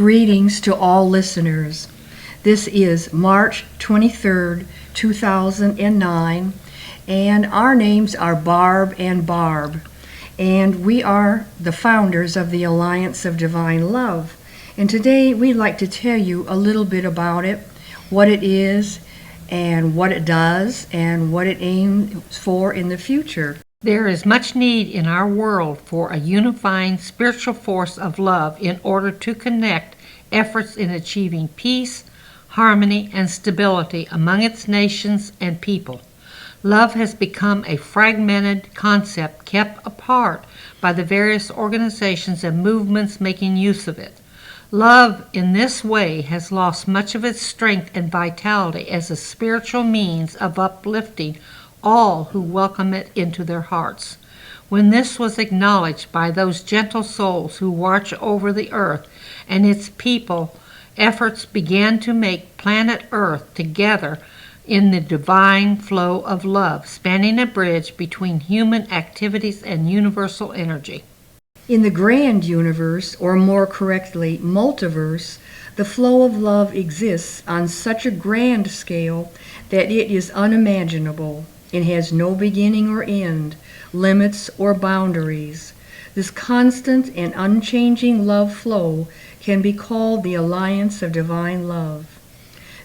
Greetings to all listeners. This is March 23rd, 2009, and our names are Barb and Barb, and we are the founders of the Alliance of Divine Love. And today we'd like to tell you a little bit about it, what it is, and what it does, and what it aims for in the future. There is much need in our world for a unifying spiritual force of love in order to connect efforts in achieving peace, harmony, and stability among its nations and people. Love has become a fragmented concept kept apart by the various organizations and movements making use of it. Love in this way has lost much of its strength and vitality as a spiritual means of uplifting all who welcome it into their hearts. When this was acknowledged by those gentle souls who watch over the earth and its people, efforts began to make planet Earth together in the divine flow of love, spanning a bridge between human activities and universal energy. In the grand universe, or more correctly, multiverse, the flow of love exists on such a grand scale that it is unimaginable. It has no beginning or end, limits or boundaries. This constant and unchanging love flow can be called the Alliance of Divine Love.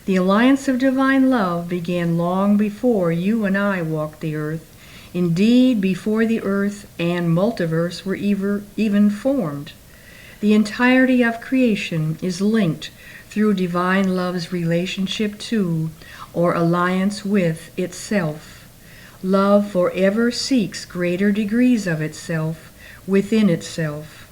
The Alliance of Divine Love began long before you and I walked the earth, indeed before the earth and multiverse were even formed. The entirety of creation is linked through Divine Love's relationship to, or alliance with, itself. Love forever seeks greater degrees of itself within itself.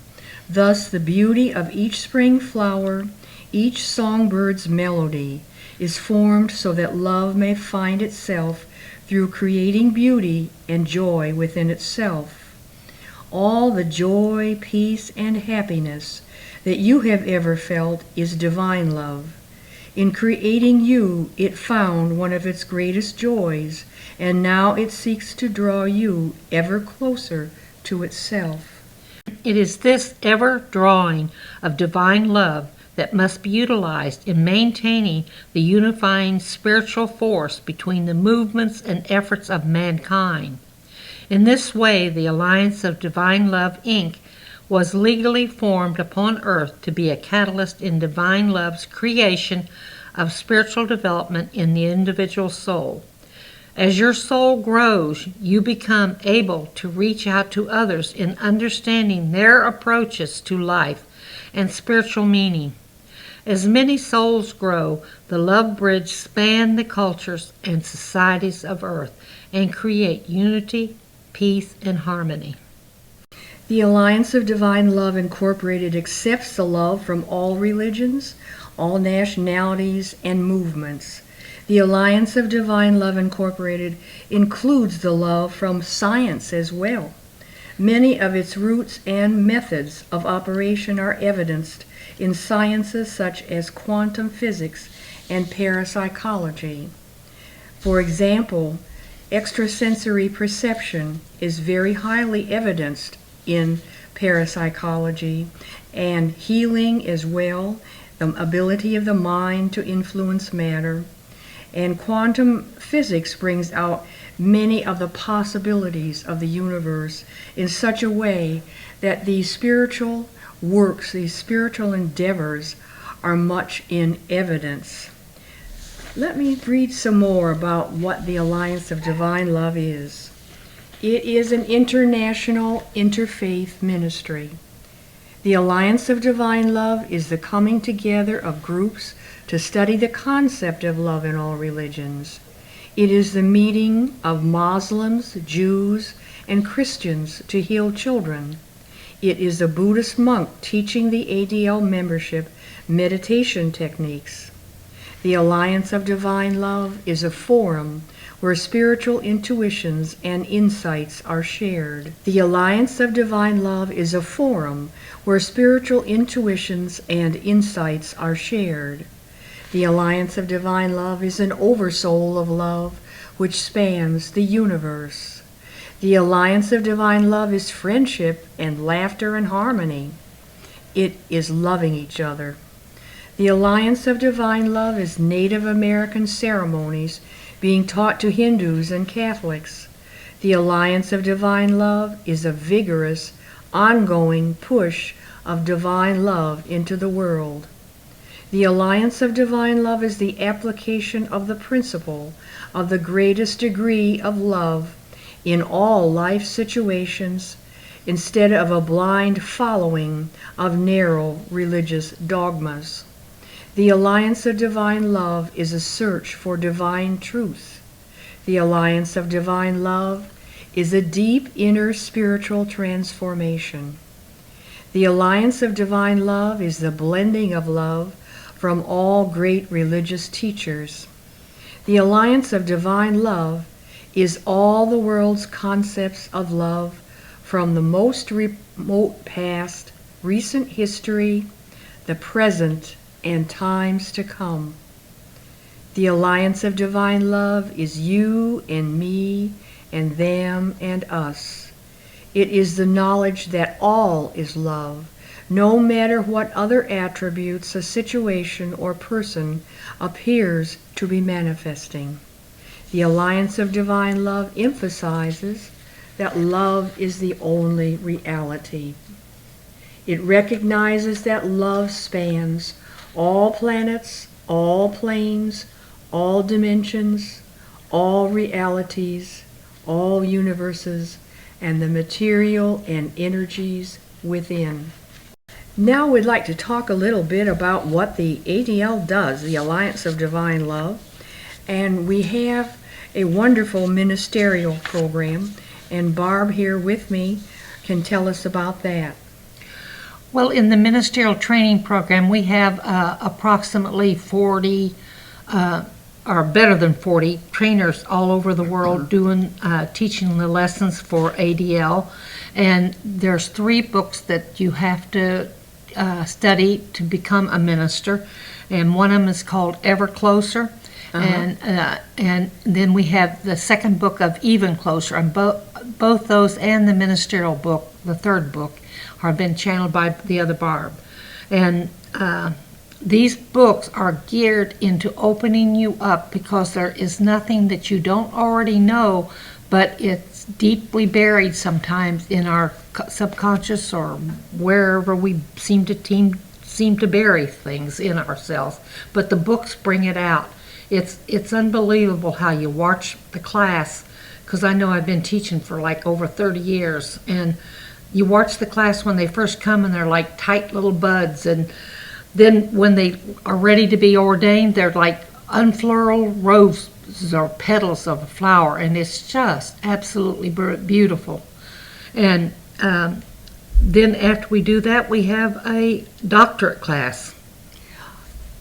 Thus the beauty of each spring flower, each songbird's melody, is formed so that love may find itself through creating beauty and joy within itself. All the joy, peace, and happiness that you have ever felt is divine love. In creating you, it found one of its greatest joys, and now it seeks to draw you ever closer to itself. It is this ever-drawing of divine love that must be utilized in maintaining the unifying spiritual force between the movements and efforts of mankind. In this way, the Alliance of Divine Love, Inc. was legally formed upon earth to be a catalyst in divine love's creation of spiritual development in the individual soul. As your soul grows, you become able to reach out to others in understanding their approaches to life and spiritual meaning. As many souls grow, the love bridge spans the cultures and societies of earth and create unity, peace, and harmony. The Alliance of Divine Love Incorporated accepts the love from all religions, all nationalities, and movements. The Alliance of Divine Love Incorporated includes the love from science as well. Many of its roots and methods of operation are evidenced in sciences such as quantum physics and parapsychology. For example, extrasensory perception is very highly evidenced in parapsychology, and healing as well, the ability of the mind to influence matter. And quantum physics brings out many of the possibilities of the universe in such a way that these spiritual works, these spiritual endeavors, are much in evidence. Let me read some more about what the Alliance of Divine Love is. It is an international interfaith ministry. The Alliance of Divine Love is the coming together of groups to study the concept of love in all religions. It is the meeting of Muslims, Jews, and Christians to heal children. It is a Buddhist monk teaching the ADL membership meditation techniques. The Alliance of Divine Love is a forum where spiritual intuitions and insights are shared. The Alliance of Divine Love is a forum where spiritual intuitions and insights are shared. The Alliance of Divine Love is an oversoul of love which spans the universe. The Alliance of Divine Love is friendship and laughter and harmony. It is loving each other. The Alliance of Divine Love is Native American ceremonies being taught to Hindus and Catholics. The Alliance of Divine Love is a vigorous, ongoing push of divine love into the world. The Alliance of Divine Love is the application of the principle of the greatest degree of love in all life situations, instead of a blind following of narrow religious dogmas. The Alliance of Divine Love is a search for divine truth. The Alliance of Divine Love is a deep inner spiritual transformation. The Alliance of Divine Love is the blending of love from all great religious teachers. The Alliance of Divine Love is all the world's concepts of love from the most remote past, recent history, the present, and times to come. The Alliance of Divine Love is you and me and them and us. It is the knowledge that all is love, no matter what other attributes a situation or person appears to be manifesting. The Alliance of Divine Love emphasizes that love is the only reality. It recognizes that love spans all planets, all planes, all dimensions, all realities, all universes, and the material and energies within. Now we'd like to talk a little bit about what the ADL does, the Alliance of Divine Love. And we have a wonderful ministerial program, and Barb here with me can tell us about that. Well, in the ministerial training program, we have approximately 40, or better than 40, trainers all over the world doing teaching the lessons for ADL. And there's 3 books that you have to study to become a minister, and one of them is called Ever Closer. And then we have the second book of Even Closer, and both those and the ministerial book, the third book, have been channeled by the other Barb. And these books are geared into opening you up, because there is nothing that you don't already know, but it's deeply buried sometimes in our subconscious or wherever we seem to bury things in ourselves. But the books bring it out. It's unbelievable how you watch the class, because I know I've been teaching for like over 30 years, and you watch the class when they first come and they're like tight little buds, and then when they are ready to be ordained, they're like unfurled roses or petals of a flower, and it's just absolutely beautiful. And then after we do that, we have a doctorate class.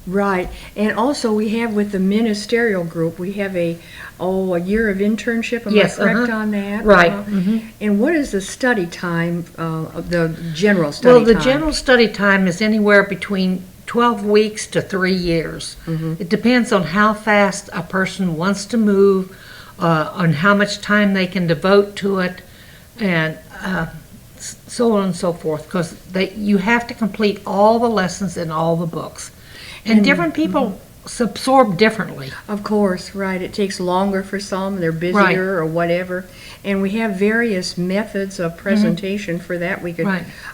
Right, and also we have with the ministerial group, we have a year of internship. Am I correct on that? Right. And what is the study time, the general study time? Well, the general study time is anywhere between 12 weeks to 3 years. It depends on how fast a person wants to move, on how much time they can devote to it, and so on and so forth, because you have to complete all the lessons in all the books. And different people absorb differently. Of course, right. It takes longer for some, they're busier or whatever. And we have various methods of presentation for that. We could,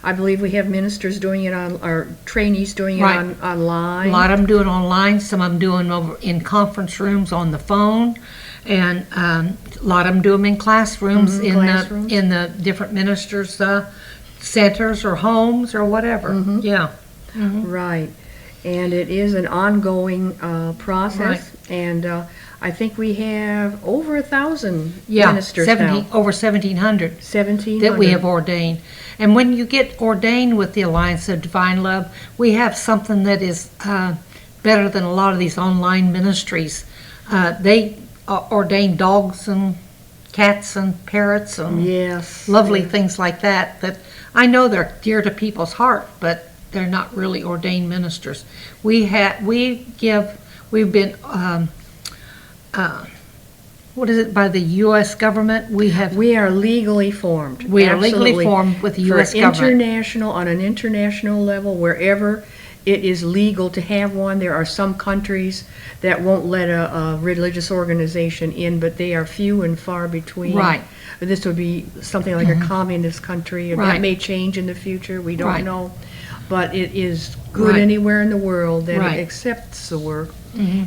I believe we have ministers doing it on, or trainees doing it online. A lot of them do it online, some of them do it over in conference rooms on the phone, and a lot of them do them in classrooms, in the different ministers' centers or homes or whatever. Right. And it is an ongoing process, and I think we have over 1,000 ministers now. Over 1,700. 1,700 that we have ordained. And when you get ordained with the Alliance of Divine Love, we have something that is better than a lot of these online ministries. They ordain dogs and cats and parrots and lovely things like that. That I know they're dear to people's heart, but they're not really ordained ministers. We've been what is it, by the U.S. government? We are legally formed. We are legally formed with the U.S. government. On an international level, wherever it is legal to have one. There are some countries that won't let a religious organization in, but they are few and far between. Right. This would be something like a communist country, and that Right. may change in the future. We don't Right. know. But it is good Right. anywhere in the world that Right. accepts the work.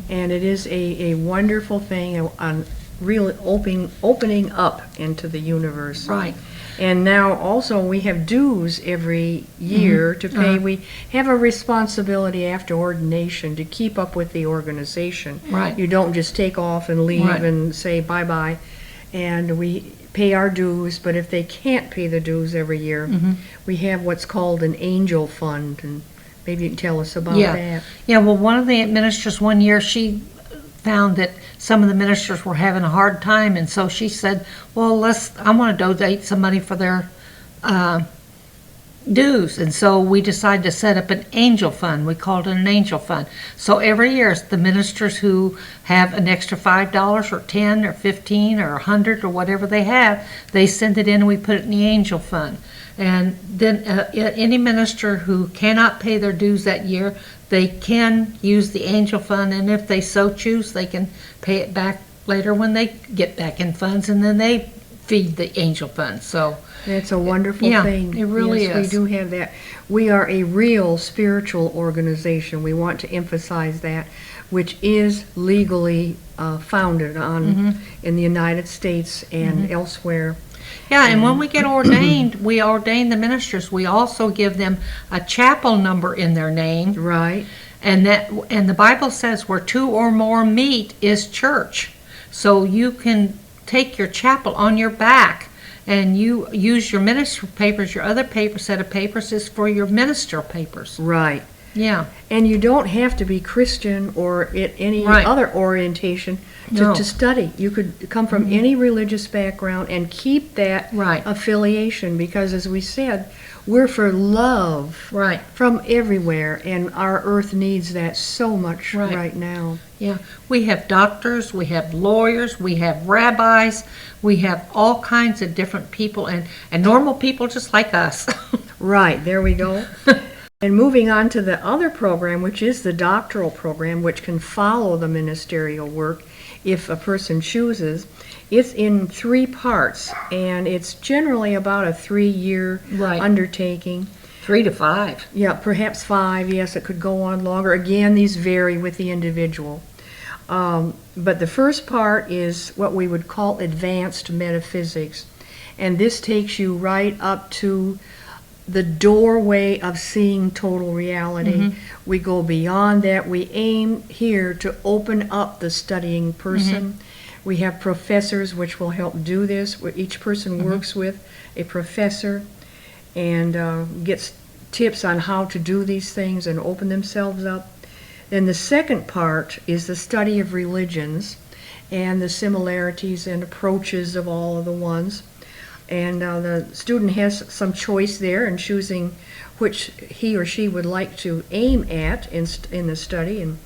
And it is a wonderful thing, on really opening up into the universe. Right. And now also we have dues every year to pay. We have a responsibility after ordination to keep up with the organization. Right. You don't just take off and leave Right. and say bye-bye. And we pay our dues, but if they can't pay the dues every year, we have what's called an angel fund. And maybe you can tell us about that. Yeah, well, one of the ministers one year, she found that some of the ministers were having a hard time, and so she said, well, I want to donate some money for their dues. And so we decided to set up an angel fund. We called it an angel fund. So every year, the ministers who have an extra $5 or 10 or 15 or 100 or whatever they have, they send it in and we put it in the angel fund. And then any minister who cannot pay their dues that year, they can use the angel fund, and if they so choose, they can pay it back later when they get back in funds, and then they feed the angel fund. So That's a wonderful Yeah, thing. it really Yes, is. we do have that. We are a real spiritual organization. We want to emphasize that, which is legally founded on in the United States and elsewhere. yeah, and when we get ordained, we ordain the ministers. We also give them a chapel number in their name, Right. and the Bible says where two or more meet is church. So you can take your chapel on your back, and you use your minister papers. Your other set of papers is for your ministerial papers. Right. Yeah. And you don't have to be Christian or any Right. other orientation No. to study. You could come from any religious background and keep that Right. affiliation, because as we said, we're for love Right. from everywhere, and our earth needs that so much Right. right now. Yeah. We have doctors, we have lawyers, we have rabbis, we have all kinds of different people, and normal people just like us. Right, there we go. And moving on to the other program, which is the doctoral program, which can follow the ministerial work if a person chooses. It's in 3 parts, and it's generally about a 3-year Right. undertaking. 3 to 5. Yeah, perhaps 5. Yes, it could go on longer. Again, these vary with the individual. But the first part is what we would call advanced metaphysics, and this takes you right up to the doorway of seeing total reality. We go beyond that. We aim here to open up the studying person. We have professors which will help do this, where each person works with a professor and gets tips on how to do these things and open themselves up. Then the second part is the study of religions and the similarities and approaches of all of the ones. And the student has some choice there in choosing which he or she would like to aim at in the study. And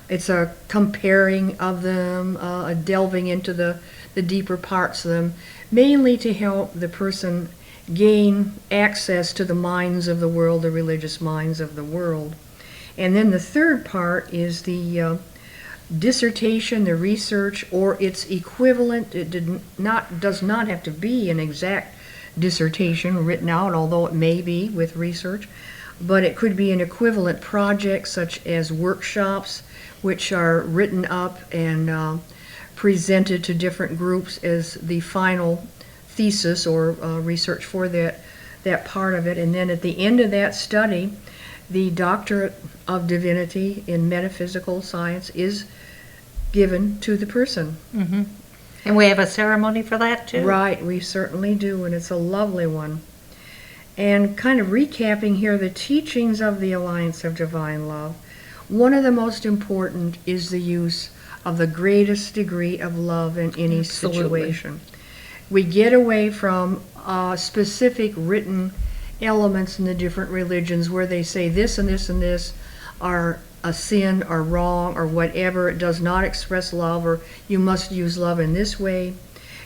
it's a comparing of them, a delving into the deeper parts of them, mainly to help the person gain access to the minds of the world, the religious minds of the world. And then the third part is the dissertation, the research, or its equivalent. It does not have to be an exact dissertation written out, although it may be with research, but it could be an equivalent project, such as workshops, which are written up and presented to different groups as the final thesis or research for that part of it. And then at the end of that study, the Doctorate of Divinity in Metaphysical Science is given to the person. And we have a ceremony for that too. Right, we certainly do, and it's a lovely one. And kind of recapping here the teachings of the Alliance of Divine Love, one of the most important is the use of the greatest degree of love in any Absolutely. situation. We get away from specific written elements in the different religions where they say this and this and this are a sin or wrong or whatever. It does not express love, or you must use love in this way.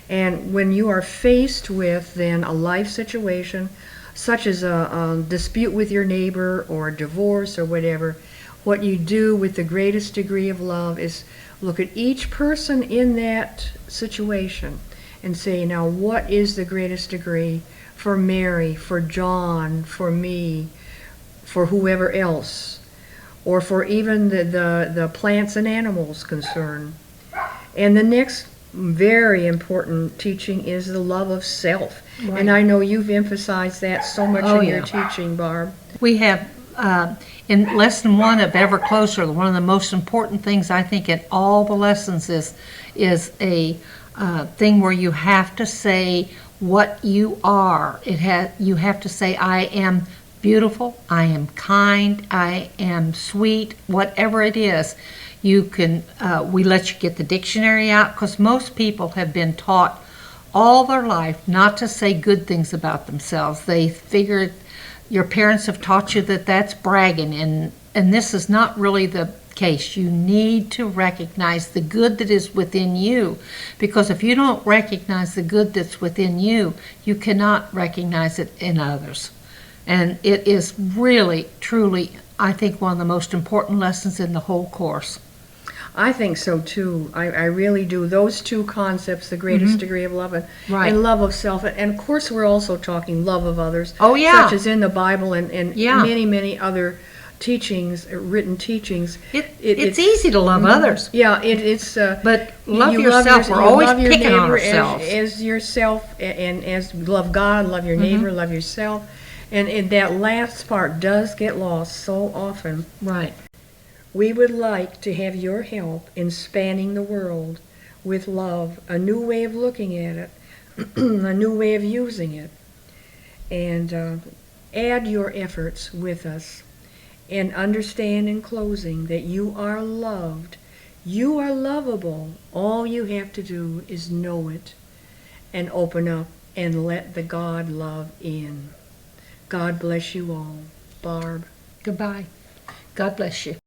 And when you are faced with then a life situation, such as a dispute with your neighbor or a divorce or whatever, what you do with the greatest degree of love is look at each person in that situation and say, now what is the greatest degree for Mary, for John, for me, for whoever else, or for even the plants and animals concerned. And the next very important teaching is the love of self. Right. And I know you've emphasized that so much Oh, in your yeah. teaching, Barb. We have, in lesson 1 of Ever Closer, one of the most important things I think in all the lessons is a thing where you have to say what you are. You have to say, I am beautiful, I am kind, I am sweet, whatever it is. You can, we let you get the dictionary out, because most people have been taught all their life not to say good things about themselves. They figure your parents have taught you that that's bragging, and this is not really the case. You need to recognize the good that is within you, because if you don't recognize the good that's within you, you cannot recognize it in others. And it is really, truly, I think, one of the most important lessons in the whole course. I think so too. I really do. Those two concepts, the greatest degree of love Right. and love of self. And of course, we're also talking love of others. Oh, yeah. Such as in the Bible and Yeah. many, many other teachings, written teachings. It's easy to love others. Yeah, it's. But love you yourself. We're you always love your picking on neighbor ourselves. as yourself, and as love God, love your neighbor, love yourself. And that last part does get lost so often. Right. We would like to have your help in spanning the world with love, a new way of looking at it, a new way of using it. And add your efforts with us. And understand in closing that you are loved. You are lovable. All you have to do is know it and open up and let the God love in. God bless you all. Barb. Goodbye. God bless you.